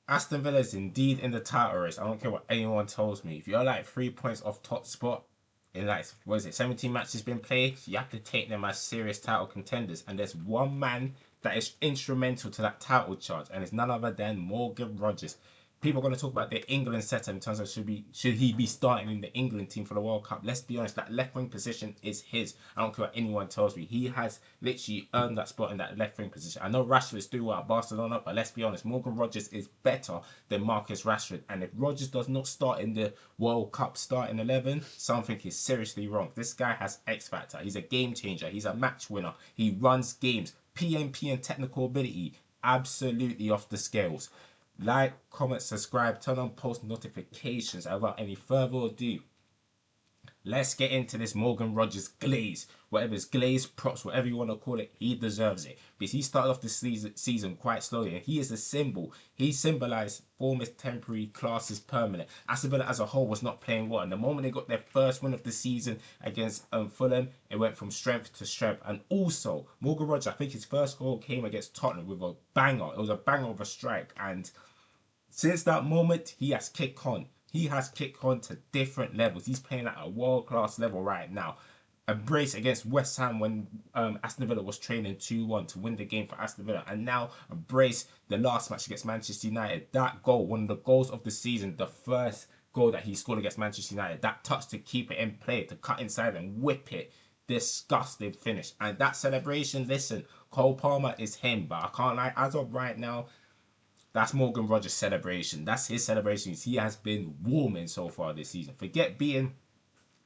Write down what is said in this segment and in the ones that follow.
Aston Villa is indeed in the title race. I don't care what anyone tells me. If you're like 3 points off top spot in like, what is it, 17 matches been played, you have to take them as serious title contenders. And there's one man that is instrumental to that title charge, and it's none other than Morgan Rogers. People are going to talk about the England setup in terms of should he be starting in the England team for the World Cup. Let's be honest, that left wing position is his. I don't care what anyone tells me. He has literally earned that spot in that left wing position. I know Rashford's doing well at Barcelona, but let's be honest, Morgan Rogers is better than Marcus Rashford. And if Rogers does not start in the World Cup starting 11, something is seriously wrong. This guy has X factor. He's a game changer. He's a match winner. He runs games. PMP and technical ability, absolutely off the scales. Like, comment, subscribe, turn on post notifications. Without any further ado, let's get into this Morgan Rogers glaze. Whatever it's glaze, props, whatever you want to call it, he deserves it. Because he started off this season quite slowly, and he is a symbol. He symbolized form is temporary, class is permanent. Aston Villa as a whole was not playing well. And the moment they got their first win of the season against Fulham, it went from strength to strength. And also, Morgan Rogers, I think his first goal came against Tottenham with a banger. It was a banger of a strike. And since that moment, he has kicked on. He has kicked on to different levels. He's playing at a world-class level right now. A brace against West Ham when Aston Villa was trailing 2-1 to win the game for Aston Villa. And now a brace the last match against Manchester United. That goal, one of the goals of the season, the first goal that he scored against Manchester United. That touch to keep it in play, to cut inside and whip it. Disgusting finish. And that celebration, listen, Cole Palmer is him. But I can't lie, as of right now, that's Morgan Rogers' celebration. That's his celebration. He has been warming so far this season. Forget being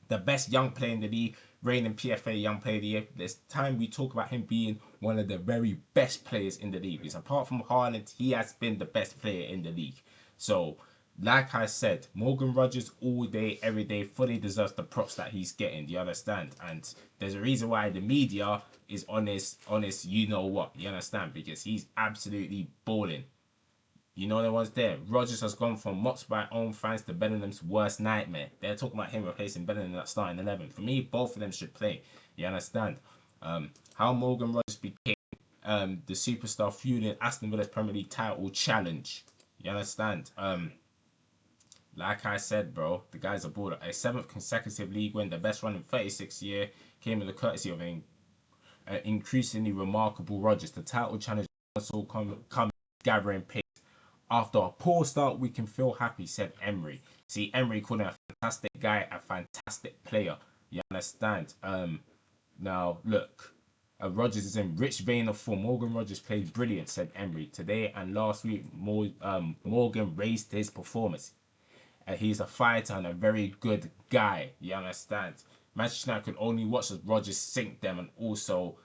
the best young player in the league, reigning PFA Young Player of the Year. There's time we talk about him being one of the very best players in the league. Because apart from Haaland, he has been the best player in the league. So, like I said, Morgan Rogers all day, every day, fully deserves the props that he's getting. Do you understand? And there's a reason why the media is on his, you know what. You understand? Because he's absolutely balling. You know the ones there. Rogers has gone from mocked by own fans to Bellingham's worst nightmare. They're talking about him replacing Bellingham at starting 11. For me, both of them should play. You understand? How Morgan Rogers became the superstar fueling Aston Villa's Premier League title challenge. You understand? Like I said, bro, the guy's a baller. A 7th consecutive league win, the best run in 36 years, came with the courtesy of an increasingly remarkable Rogers. The title challenge also come gathering pace. After a poor start, we can feel happy, said Emery. See, Emery called him a fantastic guy, a fantastic player. You understand? Now, look, Rogers is in rich vein of form. Morgan Rogers played brilliant, said Emery. Today and last week, Morgan raised his performance. He's a fighter and a very good guy. You understand? Manchester United could only watch as Rogers sink them and also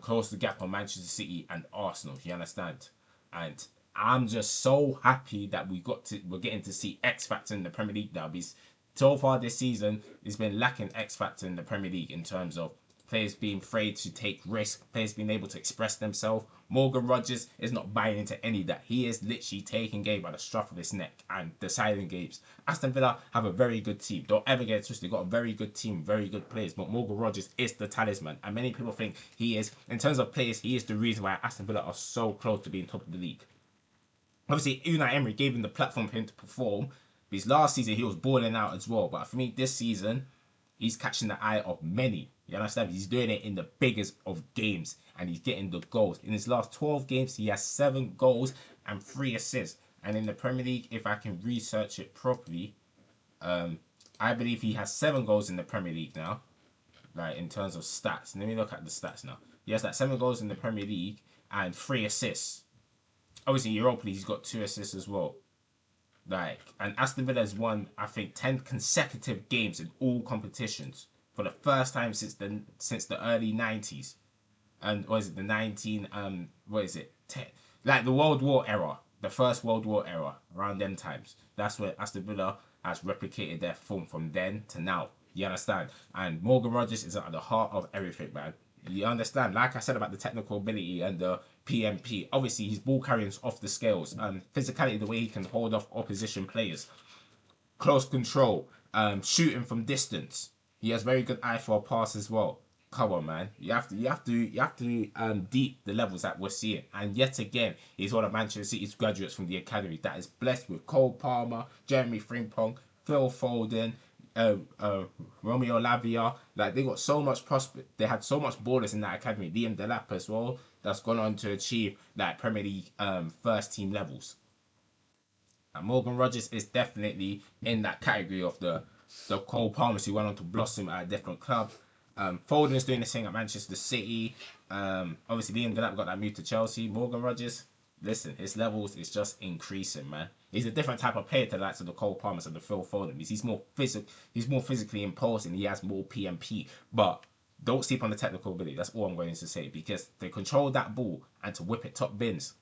close the gap on Manchester City and Arsenal. You understand? And I'm just so happy that we're getting to see X Factor in the Premier League now. Because so far this season, it's been lacking X Factor in the Premier League in terms of players being afraid to take risks, players being able to express themselves. Morgan Rogers is not buying into any of that. He is literally taking game by the scruff of his neck and deciding games. Aston Villa have a very good team. Don't ever get it twisted. They've got a very good team, very good players. But Morgan Rogers is the talisman. And many people think he is, in terms of players, he is the reason why Aston Villa are so close to being top of the league. Obviously, Unai Emery gave him the platform for him to perform. Because last season, he was balling out as well. But for me, this season, he's catching the eye of many. You understand? He's doing it in the biggest of games. And he's getting the goals. In his last 12 games, he has 7 goals and 3 assists. And in the Premier League, if I can research it properly, I believe he has 7 goals in the Premier League now. Like, in terms of stats. Let me look at the stats now. He has like 7 goals in the Premier League and 3 assists. Obviously, Europa League, he's got 2 assists as well. Like, and Aston Villa has won, I think, 10 consecutive games in all competitions for the first time since the early 90s. And what is it, the 19 what is it, 10, like the World War era, the first World War era, around them times. That's where Aston Villa has replicated their form from then to now. You understand? And Morgan Rogers is at the heart of everything, man. You understand? Like I said about the technical ability and the PMP, obviously his ball carrying's off the scales. Physicality, the way he can hold off opposition players, close control, shooting from distance. He has very good eye for a pass as well. Come on, man. You have to deep the levels that we're seeing. And yet again, he's one of Manchester City's graduates from the academy that is blessed with Cole Palmer, Jeremy Frimpong, Phil Foden, uh, uh, Romeo Lavia. Like they got so much prospect. They had so much ballers in that academy. Liam Delap as well. That's gone on to achieve like Premier League first team levels. And Morgan Rogers is definitely in that category of the Cole Palmers who went on to blossom at a different club. Foden is doing the same at Manchester City. Obviously, Liam Delap got that move to Chelsea. Morgan Rogers, listen, his levels is just increasing, man. He's a different type of player to the likes of the Cole Palmers and the Phil Foden. He's more he's more physically imposing. He has more PMP, but don't sleep on the technical ability. That's all I'm going to say because they control that ball and to whip it top bins.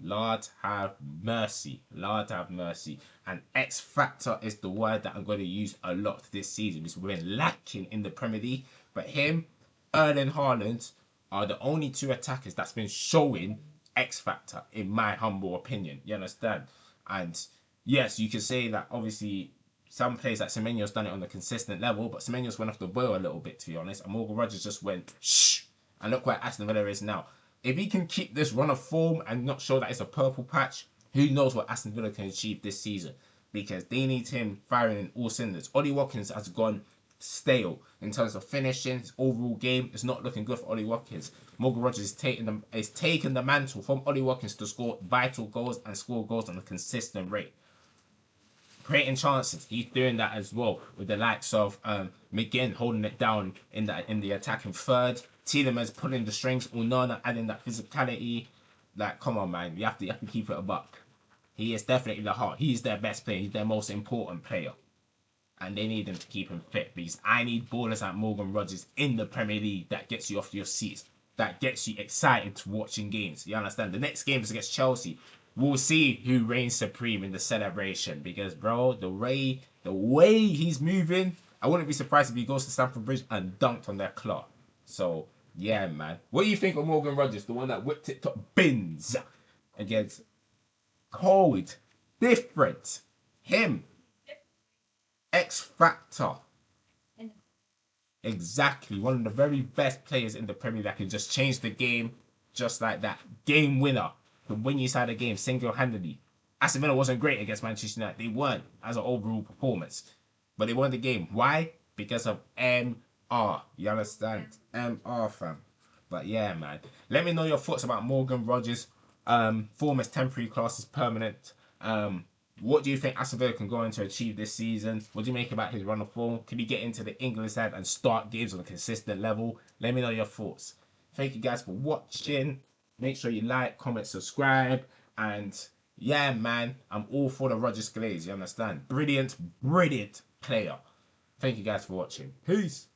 Lord have mercy. Lord have mercy. And X Factor is the word that I'm going to use a lot this season. Because we've been lacking in the Premier League. But him, Erling Haaland are the only two attackers that's been showing X Factor, in my humble opinion. You understand? And yes, you can say that obviously some players like Semenyo's done it on a consistent level, but Semenyo's went off the boil a little bit, to be honest. And Morgan Rogers just went, shh. And look where Aston Villa is now. If he can keep this run of form and not show that it's a purple patch, who knows what Aston Villa can achieve this season? Because they need him firing in all cylinders. Ollie Watkins has gone stale in terms of finishing. His overall game is not looking good for Ollie Watkins. Morgan Rogers is taking the mantle from Ollie Watkins to score vital goals and score goals on a consistent rate. Creating chances, he's doing that as well with the likes of McGinn holding it down in the attacking third. Tielemans pulling the strings, Onana adding that physicality. Like, come on, man, you have to keep it a buck. He is definitely the heart. He's their best player. He's their most important player, and they need him to keep him fit. Because I need ballers like Morgan Rogers in the Premier League that gets you off your seats, that gets you excited to watching games. You understand? The next game is against Chelsea. We'll see who reigns supreme in the celebration. Because, bro, the way he's moving, I wouldn't be surprised if he goes to Stamford Bridge and dunked on their clock. So, yeah, man. What do you think of Morgan Rogers, the one that whipped it top bins against Cold? Different. Him. X Factor. Exactly. One of the very best players in the Premier League that can just change the game just like that. Game winner. Can win you side of the game single-handedly. Aston Villa wasn't great against Manchester United. They weren't as an overall performance. But they won the game. Why? Because of MR. You understand? MR, fam. But yeah, man. Let me know your thoughts about Morgan Rogers. Form as temporary, class as permanent. What do you think Aston Villa can go on to achieve this season? What do you make about his run of form? Can he get into the England side and start games on a consistent level? Let me know your thoughts. Thank you guys for watching. Make sure you like, comment, subscribe. And yeah, man, I'm all for the Rogers Glaze. You understand? Brilliant, brilliant player. Thank you guys for watching. Peace.